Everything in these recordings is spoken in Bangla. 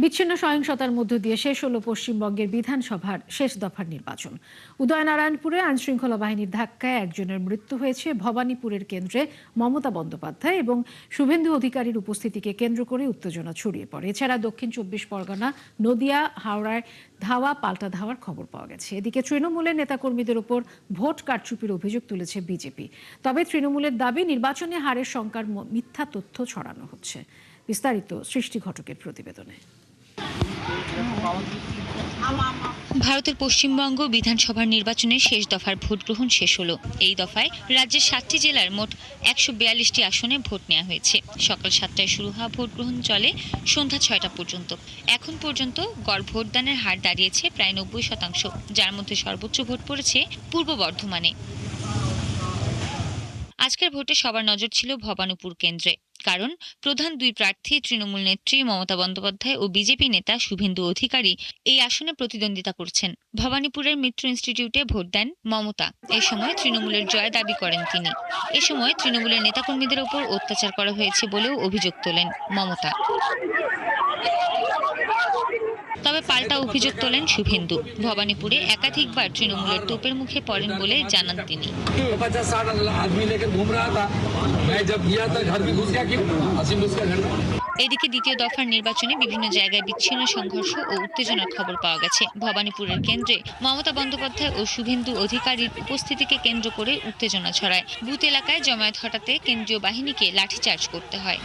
বিচ্ছিন্ন সহিংসতার মধ্য দিয়ে শেষ হলো পশ্চিমবঙ্গের বিধানসভার শেষ দফার নির্বাচন। উদয়নারায়ণপুরে আইনশৃঙ্খলা বাহিনীর ধাক্কায় একজনের মৃত্যু হয়েছে। ভবানীপুরের কেন্দ্রে মমতা বন্দ্যোপাধ্যায় এবং শুভেন্দু অধিকারীর উপস্থিতিকে কেন্দ্র করে উত্তেজনা ছড়িয়ে পড়ে। এছাড়া দক্ষিণ 24 পরগনা, নদিয়া, হাওড়ায় ধাওয়া পাল্টা ধাওয়ার খবর পাওয়া গেছে। এদিকে তৃণমূলের নেতাকর্মীদের উপর ভোট কারচুপির অভিযোগ তুলেছে বিজেপি। তবে তৃণমূলের দাবি নির্বাচনে হারের শঙ্কার মিথ্যা তথ্য ছড়ানো হচ্ছে। বিস্তারিত সৃষ্টি ঘটকের প্রতিবেদনে। ভারতের পশ্চিমবঙ্গ বিধানসভার নির্বাচনের শেষ দফার ভোট গ্রহণ শেষ হলো। এই দফায় রাজ্যের 7টি জেলার মোট 142টি আসনে ভোট নেওয়া হয়েছে। সকাল 7টায় শুরু হওয়া ভোট গ্রহণ চলে সন্ধ্যা 6টা পর্যন্ত। এখন পর্যন্ত গড় ভোটদানের হার দাঁড়িয়েছে প্রায় 90%, যার মধ্যে সর্বোচ্চ ভোট পড়েছে পূর্ব বর্ধমানে। আজকের ভোটে সবার নজর ছিল ভবানীপুর কেন্দ্রে, কারণ প্রধান দুই প্রার্থী তৃণমূল নেত্রী মমতা বন্দ্যোপাধ্যায় ও বিজেপি নেতা শুভেন্দু অধিকারী এই আসনে প্রতিদ্বন্দ্বিতা করছেন। ভবানীপুরের মিত্র ইনস্টিটিউটে ভোট দেন মমতা। এ সময় তৃণমূলের জয় দাবি করেন তিনি। এ সময় তৃণমূলের নেতাকর্মীদের ওপর অত্যাচার করা হয়েছে বলেও অভিযোগ তোলেন মমতা। তবে পাল্টা অভিযোগ তোলেন শুভেন্দু। ভবানীপুরে একাধিকবার তৃণমূলের তোপের মুখে পড়েন বলে জানান তিনি। এদিকে দ্বিতীয় দফার নির্বাচনে বিভিন্ন জায়গায় বিচ্ছিন্ন সংঘর্ষ ও উত্তেজনার খবর পাওয়া গেছে। ভবানীপুরের কেন্দ্রে মমতা বন্দ্যোপাধ্যায় ও শুভেন্দু অধিকারীর উপস্থিতিকে কেন্দ্র করে উত্তেজনা ছড়ায়। বুথ এলাকায় জমায়েত হটাতে কেন্দ্রীয় বাহিনীকে লাঠিচার্জ করতে হয়।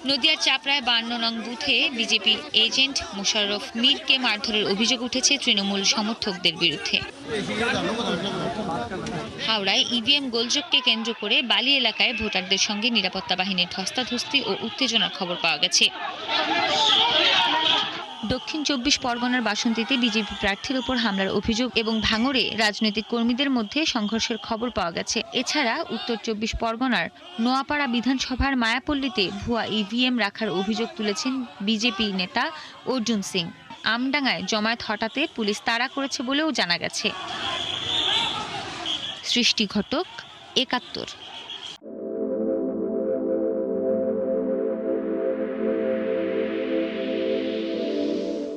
নদিয়ার চাপড়ায় 52 নং বুথে বিজেপি এজেন্ট মোশাররফ মীরকে মারধরের অভিযোগ উঠেছে তৃণমূল সমর্থকদের বিরুদ্ধে। হাওড়ায় ইভিএম গোলযোগকে কেন্দ্র করে বালি এলাকায় ভোটারদের সঙ্গে নিরাপত্তা বাহিনীর ধস্তাধস্তি ও উত্তেজনার খবর পাওয়া গেছে। দক্ষিণ 24 পরগনার বাসন্তীতে বিজেপি প্রার্থীর উপর হামলার অভিযোগ এবং ভাঙড়ে রাজনৈতিক কর্মীদের মধ্যে সংঘর্ষের খবর পাওয়া গেছে। এছাড়া উত্তর 24 পরগনার নোয়াপাড়া বিধানসভার মায়াপল্লীতে ভুয়া ইভিএম রাখার অভিযোগ তুলেছেন বিজেপি নেতা অর্জুন সিং। আমডাঙ্গায় জমায়েত হটাতে পুলিশ তাড়া করেছে বলেও জানা গেছে। সৃষ্টি ঘটক, 71।